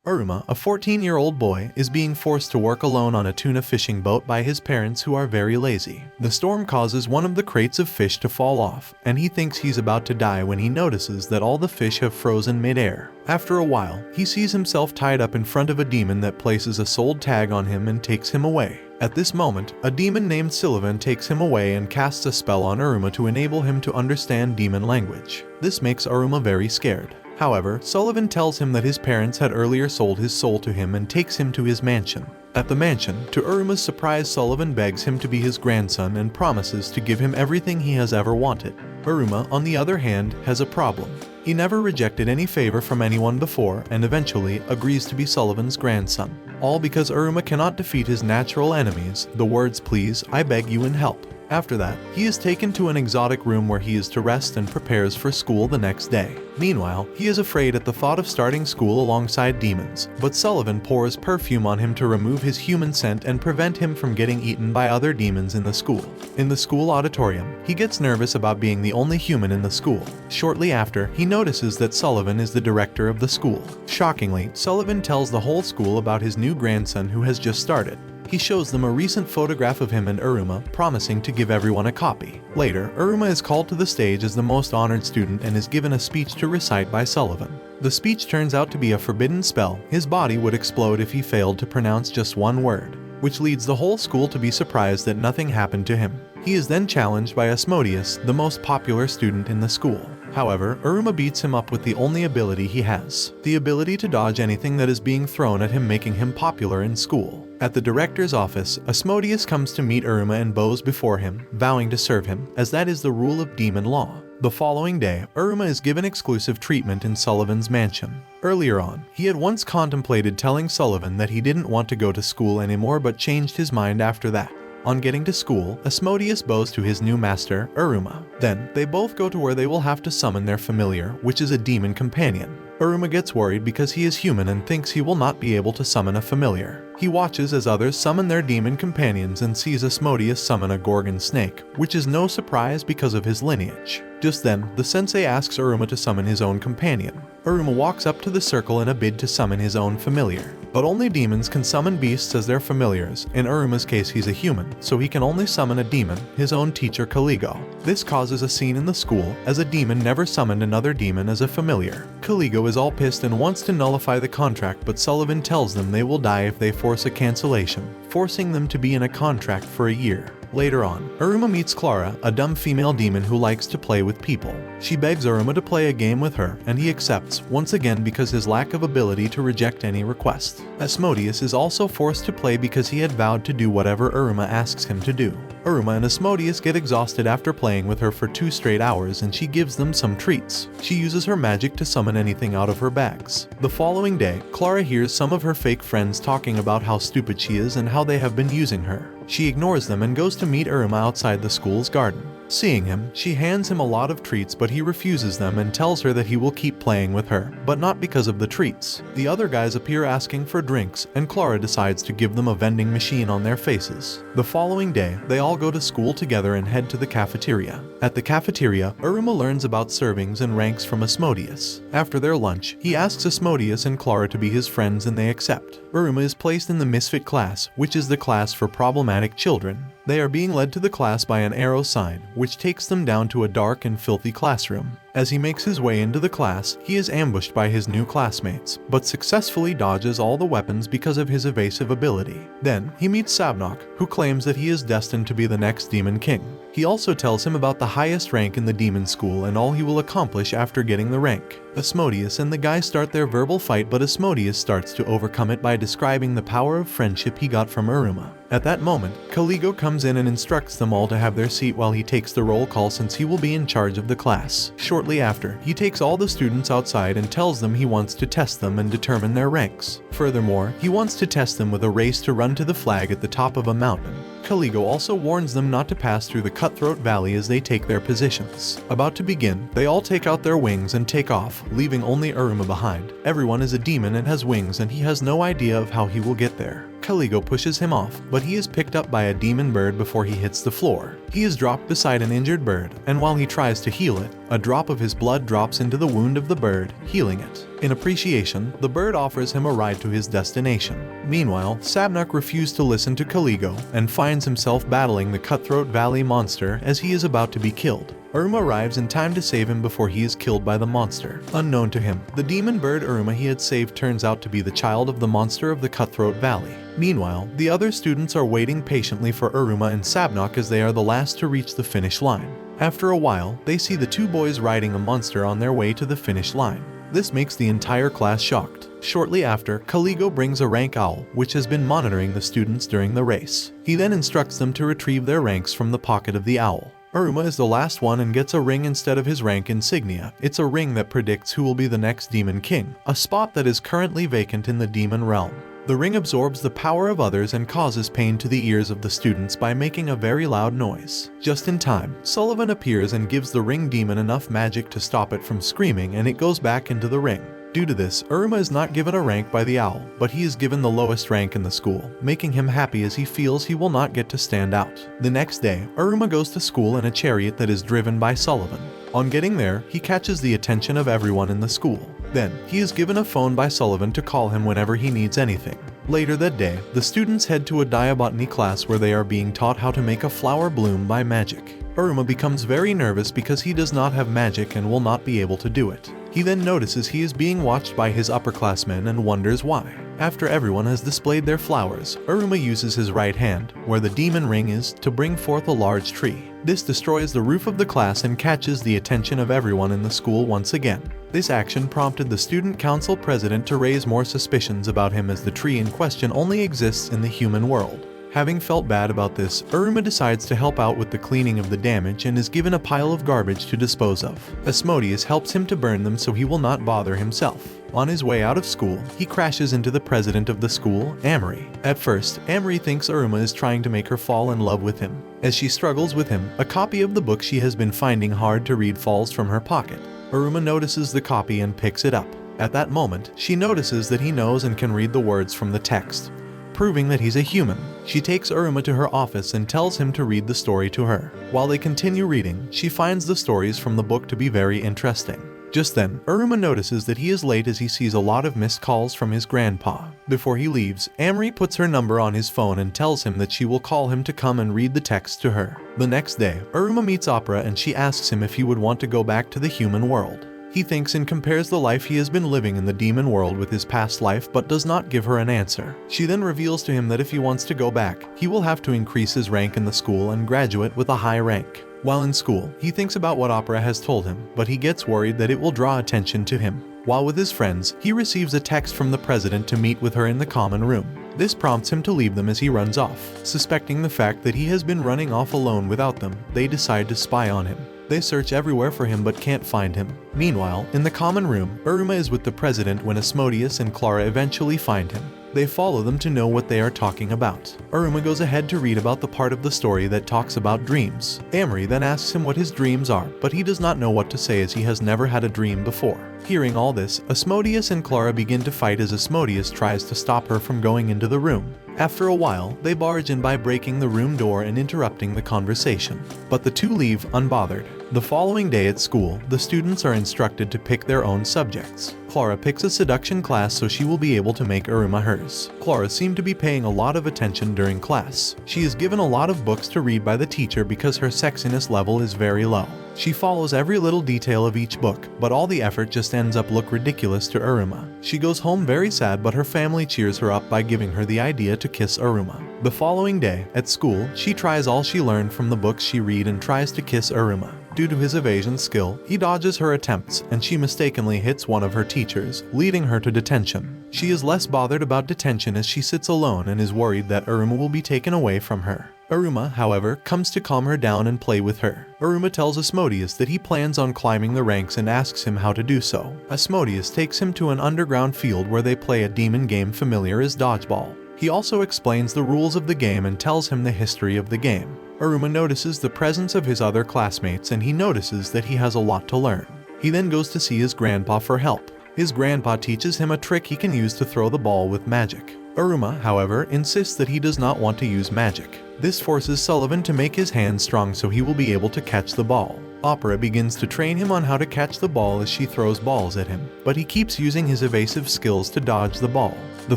Iruma, a 14-year-old boy, is being forced to work alone on a tuna fishing boat by his parents who are very lazy. The storm causes one of the crates of fish to fall off, and he thinks he's about to die when he notices that all the fish have frozen mid-air. After a while, he sees himself tied up in front of a demon that places a sold tag on him and takes him away. At this moment, a demon named Sullivan takes him away and casts a spell on Iruma to enable him to understand demon language. This makes Iruma very scared. However, Sullivan tells him that his parents had earlier sold his soul to him and takes him to his mansion. At the mansion, to Iruma's surprise, Sullivan begs him to be his grandson and promises to give him everything he has ever wanted. Iruma, on the other hand, has a problem. He never rejected any favor from anyone before and eventually agrees to be Sullivan's grandson. All because Iruma cannot defeat his natural enemies, the words "please, I beg you" and "help." After that, he is taken to an exotic room where he is to rest and prepares for school the next day. Meanwhile, he is afraid at the thought of starting school alongside demons, but Sullivan pours perfume on him to remove his human scent and prevent him from getting eaten by other demons in the school. In the school auditorium, he gets nervous about being the only human in the school. Shortly after, he notices that Sullivan is the director of the school. Shockingly, Sullivan tells the whole school about his new grandson who has just started. He shows them a recent photograph of him and Iruma, promising to give everyone a copy. Later, Iruma is called to the stage as the most honored student and is given a speech to recite by Sullivan. The speech turns out to be a forbidden spell. His body would explode if he failed to pronounce just one word, which leads the whole school to be surprised that nothing happened to him. He is then challenged by Asmodeus, the most popular student in the school. However, Iruma beats him up with the only ability he has, the ability to dodge anything that is being thrown at him, making him popular in school. At the director's office, Asmodeus comes to meet Iruma and bows before him, vowing to serve him, as that is the rule of demon law. The following day, Iruma is given exclusive treatment in Sullivan's mansion. Earlier on, he had once contemplated telling Sullivan that he didn't want to go to school anymore but changed his mind after that. On getting to school, Asmodeus bows to his new master, Iruma. Then, they both go to where they will have to summon their familiar, which is a demon companion. Iruma gets worried because he is human and thinks he will not be able to summon a familiar. He watches as others summon their demon companions and sees Asmodeus summon a Gorgon snake, which is no surprise because of his lineage. Just then, the sensei asks Iruma to summon his own companion. Iruma walks up to the circle in a bid to summon his own familiar. But only demons can summon beasts as their familiars. In Iruma's case, he's a human, so he can only summon a demon, his own teacher Caligo. This causes a scene in the school, as a demon never summoned another demon as a familiar. Caligo is all pissed and wants to nullify the contract, but Sullivan tells them they will die if they force a cancellation, forcing them to be in a contract for a year. Later on, Iruma meets Clara, a dumb female demon who likes to play with people. She begs Iruma to play a game with her, and he accepts, once again because his lack of ability to reject any request. Asmodeus is also forced to play because he had vowed to do whatever Iruma asks him to do. Iruma and Asmodeus get exhausted after playing with her for 2 straight hours and she gives them some treats. She uses her magic to summon anything out of her bags. The following day, Clara hears some of her fake friends talking about how stupid she is and how they have been using her. She ignores them and goes to meet Iruma outside the school's garden. Seeing him, she hands him a lot of treats, but he refuses them and tells her that he will keep playing with her, but not because of the treats. The other guys appear asking for drinks, and Clara decides to give them a vending machine on their faces. The following day, they all go to school together and head to the cafeteria. At the cafeteria, Iruma learns about servings and ranks from Asmodeus. After their lunch, he asks Asmodeus and Clara to be his friends and they accept. Iruma is placed in the misfit class, which is the class for problematic children. They are being led to the class by an arrow sign, which takes them down to a dark and filthy classroom. As he makes his way into the class, he is ambushed by his new classmates, but successfully dodges all the weapons because of his evasive ability. Then, he meets Sabnok, who claims that he is destined to be the next Demon King. He also tells him about the highest rank in the demon school and all he will accomplish after getting the rank. Asmodeus and the guy start their verbal fight, but Asmodeus starts to overcome it by describing the power of friendship he got from Iruma. At that moment, Caligo comes in and instructs them all to have their seat while he takes the roll call since he will be in charge of the class. Shortly after, he takes all the students outside and tells them he wants to test them and determine their ranks. Furthermore, he wants to test them with a race to run to the flag at the top of a mountain. Caligo also warns them not to pass through the cutthroat valley as they take their positions. About to begin, they all take out their wings and take off, leaving only Iruma behind. Everyone is a demon and has wings and he has no idea of how he will get there. Caligo pushes him off, but he is picked up by a demon bird before he hits the floor. He is dropped beside an injured bird, and while he tries to heal it, a drop of his blood drops into the wound of the bird, healing it. In appreciation, the bird offers him a ride to his destination. Meanwhile, Sabnuk refused to listen to Caligo and finds himself battling the Cutthroat Valley monster as he is about to be killed. Iruma arrives in time to save him before he is killed by the monster. Unknown to him, the demon bird Iruma he had saved turns out to be the child of the monster of the Cutthroat Valley. Meanwhile, the other students are waiting patiently for Iruma and Sabnuk as they are the last to reach the finish line. After a while, they see the two boys riding a monster on their way to the finish line. This makes the entire class shocked. Shortly after, Caligo brings a rank owl, which has been monitoring the students during the race. He then instructs them to retrieve their ranks from the pocket of the owl. Iruma is the last one and gets a ring instead of his rank insignia. It's a ring that predicts who will be the next Demon King, a spot that is currently vacant in the demon realm. The ring absorbs the power of others and causes pain to the ears of the students by making a very loud noise. Just in time, Sullivan appears and gives the ring demon enough magic to stop it from screaming, and it goes back into the ring. Due to this, Iruma is not given a rank by the owl, but he is given the lowest rank in the school, making him happy as he feels he will not get to stand out. The next day, Iruma goes to school in a chariot that is driven by Sullivan. On getting there, he catches the attention of everyone in the school. Then, he is given a phone by Sullivan to call him whenever he needs anything. Later that day, the students head to a diabotany class where they are being taught how to make a flower bloom by magic. Iruma becomes very nervous because he does not have magic and will not be able to do it. He then notices he is being watched by his upperclassmen and wonders why. After everyone has displayed their flowers, Iruma uses his right hand, where the demon ring is, to bring forth a large tree. This destroys the roof of the class and catches the attention of everyone in the school once again. This action prompted the student council president to raise more suspicions about him as the tree in question only exists in the human world. Having felt bad about this, Iruma decides to help out with the cleaning of the damage and is given a pile of garbage to dispose of. Asmodeus helps him to burn them so he will not bother himself. On his way out of school, he crashes into the president of the school, Amory. At first, Amory thinks Iruma is trying to make her fall in love with him. As she struggles with him, a copy of the book she has been finding hard to read falls from her pocket. Iruma notices the copy and picks it up. At that moment, she notices that he knows and can read the words from the text, proving that he's a human. She takes Iruma to her office and tells him to read the story to her. While they continue reading, she finds the stories from the book to be very interesting. Just then, Iruma notices that he is late as he sees a lot of missed calls from his grandpa. Before he leaves, Amory puts her number on his phone and tells him that she will call him to come and read the text to her. The next day, Iruma meets Opera and she asks him if he would want to go back to the human world. He thinks and compares the life he has been living in the demon world with his past life but does not give her an answer. She then reveals to him that if he wants to go back, he will have to increase his rank in the school and graduate with a high rank. While in school, he thinks about what Opera has told him, but he gets worried that it will draw attention to him. While with his friends, he receives a text from the president to meet with her in the common room. This prompts him to leave them as he runs off. Suspecting the fact that he has been running off alone without them, they decide to spy on him. They search everywhere for him but can't find him. Meanwhile, in the common room, Iruma is with the president when Asmodeus and Clara eventually find him. They follow them to know what they are talking about. Iruma goes ahead to read about the part of the story that talks about dreams. Amory then asks him what his dreams are, but he does not know what to say as he has never had a dream before. Hearing all this, Asmodeus and Clara begin to fight as Asmodeus tries to stop her from going into the room. After a while, they barge in by breaking the room door and interrupting the conversation. But the two leave unbothered. The following day at school, the students are instructed to pick their own subjects. Clara picks a seduction class so she will be able to make Iruma hers. Clara seemed to be paying a lot of attention during class. She is given a lot of books to read by the teacher because her sexiness level is very low. She follows every little detail of each book, but all the effort just ends up look ridiculous to Iruma. She goes home very sad, but her family cheers her up by giving her the idea to kiss Iruma. The following day, at school, she tries all she learned from the books she read and tries to kiss Iruma. Due to his evasion skill, he dodges her attempts, and she mistakenly hits one of her teachers, leading her to detention. She is less bothered about detention as she sits alone and is worried that Iruma will be taken away from her. Iruma, however, comes to calm her down and play with her. Iruma tells Asmodeus that he plans on climbing the ranks and asks him how to do so. Asmodeus takes him to an underground field where they play a demon game familiar as dodgeball. He also explains the rules of the game and tells him the history of the game. Iruma notices the presence of his other classmates and he notices that he has a lot to learn. He then goes to see his grandpa for help. His grandpa teaches him a trick he can use to throw the ball with magic. Iruma, however, insists that he does not want to use magic. This forces Sullivan to make his hands strong so he will be able to catch the ball. Opera begins to train him on how to catch the ball as she throws balls at him, but he keeps using his evasive skills to dodge the ball. The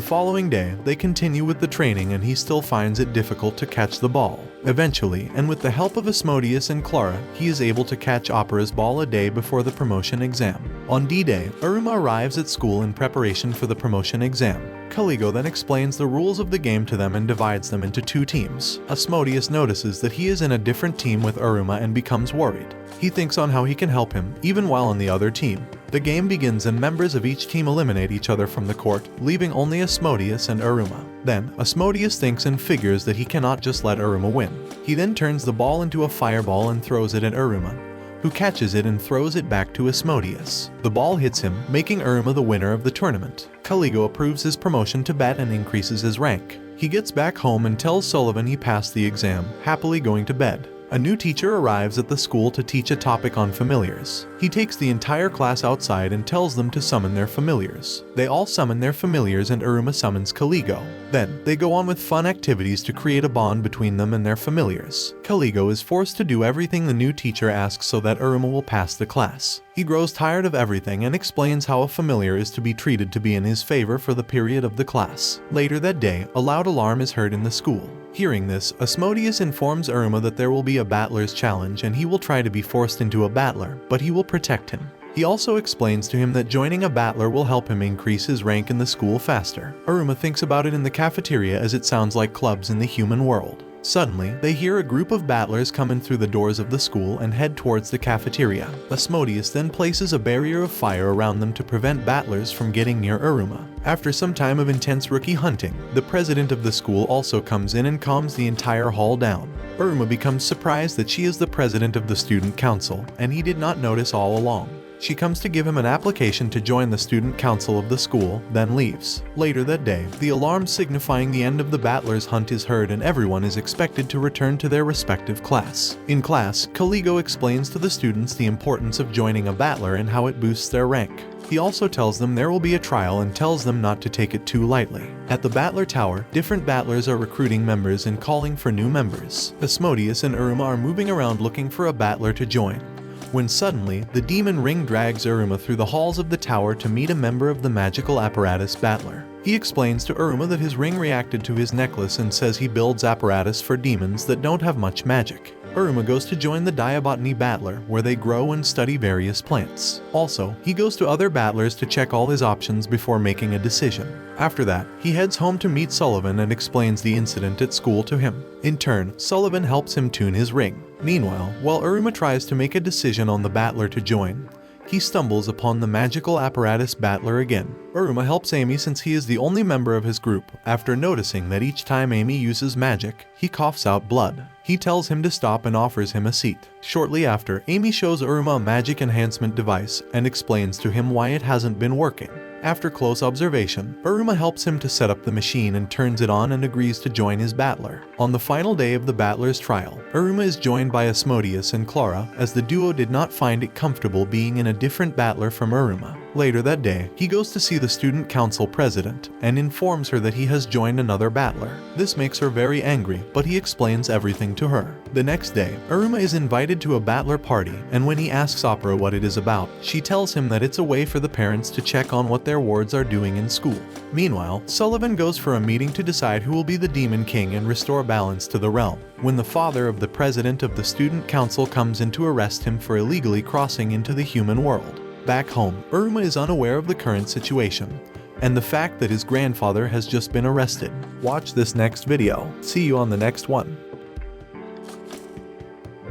following day, they continue with the training and he still finds it difficult to catch the ball. Eventually, and with the help of Asmodeus and Clara, he is able to catch Opera's ball a day before the promotion exam. On D-Day, Iruma arrives at school in preparation for the promotion exam. Caligo then explains the rules of the game to them and divides them into two teams. Asmodeus notices that he is in a different team with Iruma and becomes worried. He thinks on how he can help him, even while on the other team. The game begins and members of each team eliminate each other from the court, leaving only Asmodeus and Iruma. Then, Asmodeus thinks and figures that he cannot just let Iruma win. He then turns the ball into a fireball and throws it at Iruma, who catches it and throws it back to Asmodeus. The ball hits him, making Iruma the winner of the tournament. Caligo approves his promotion to bet and increases his rank. He gets back home and tells Sullivan he passed the exam, happily going to bed. A new teacher arrives at the school to teach a topic on familiars. He takes the entire class outside and tells them to summon their familiars. They all summon their familiars and Iruma summons Caligo. Then, they go on with fun activities to create a bond between them and their familiars. Caligo is forced to do everything the new teacher asks so that Iruma will pass the class. He grows tired of everything and explains how a familiar is to be treated to be in his favor for the period of the class. Later that day, a loud alarm is heard in the school. Hearing this, Asmodeus informs Iruma that there will be a battler's challenge and he will try to be forced into a battler, but he will protect him. He also explains to him that joining a battler will help him increase his rank in the school faster. Iruma thinks about it in the cafeteria as it sounds like clubs in the human world. Suddenly, they hear a group of battlers come in through the doors of the school and head towards the cafeteria. Asmodeus then places a barrier of fire around them to prevent battlers from getting near Iruma. After some time of intense rookie hunting, the president of the school also comes in and calms the entire hall down. Iruma becomes surprised that she is the president of the student council, and he did not notice all along. She comes to give him an application to join the student council of the school, then leaves. Later that day, the alarm signifying the end of the battlers' hunt is heard and everyone is expected to return to their respective class. In class, Caligo explains to the students the importance of joining a battler and how it boosts their rank. He also tells them there will be a trial and tells them not to take it too lightly. At the Battler Tower, different battlers are recruiting members and calling for new members. Asmodeus and Iruma are moving around looking for a battler to join, when suddenly, the demon ring drags Iruma through the halls of the tower to meet a member of the magical apparatus battler. He explains to Iruma that his ring reacted to his necklace and says he builds apparatus for demons that don't have much magic. Iruma goes to join the Diabotany Battler, where they grow and study various plants. Also, he goes to other battlers to check all his options before making a decision. After that, he heads home to meet Sullivan and explains the incident at school to him. In turn, Sullivan helps him tune his ring. Meanwhile, while Iruma tries to make a decision on the battler to join, he stumbles upon the magical apparatus battler again. Iruma helps Amy since he is the only member of his group, after noticing that each time Amy uses magic, he coughs out blood. He tells him to stop and offers him a seat. Shortly after, Amy shows Iruma a magic enhancement device and explains to him why it hasn't been working. After close observation, Iruma helps him to set up the machine and turns it on and agrees to join his battler. On the final day of the battler's trial, Iruma is joined by Asmodeus and Clara as the duo did not find it comfortable being in a different battler from Iruma. Later that day, he goes to see the student council president and informs her that he has joined another battler. This makes her very angry, but he explains everything to her. The next day, Iruma is invited to a battler party, and when he asks Opera what it is about, she tells him that it's a way for the parents to check on what their wards are doing in school. Meanwhile, Sullivan goes for a meeting to decide who will be the Demon King and restore balance to the realm, when the father of the president of the student council comes in to arrest him for illegally crossing into the human world. Back home, Iruma is unaware of the current situation and the fact that his grandfather has just been arrested. Watch this next video. See you on the next one.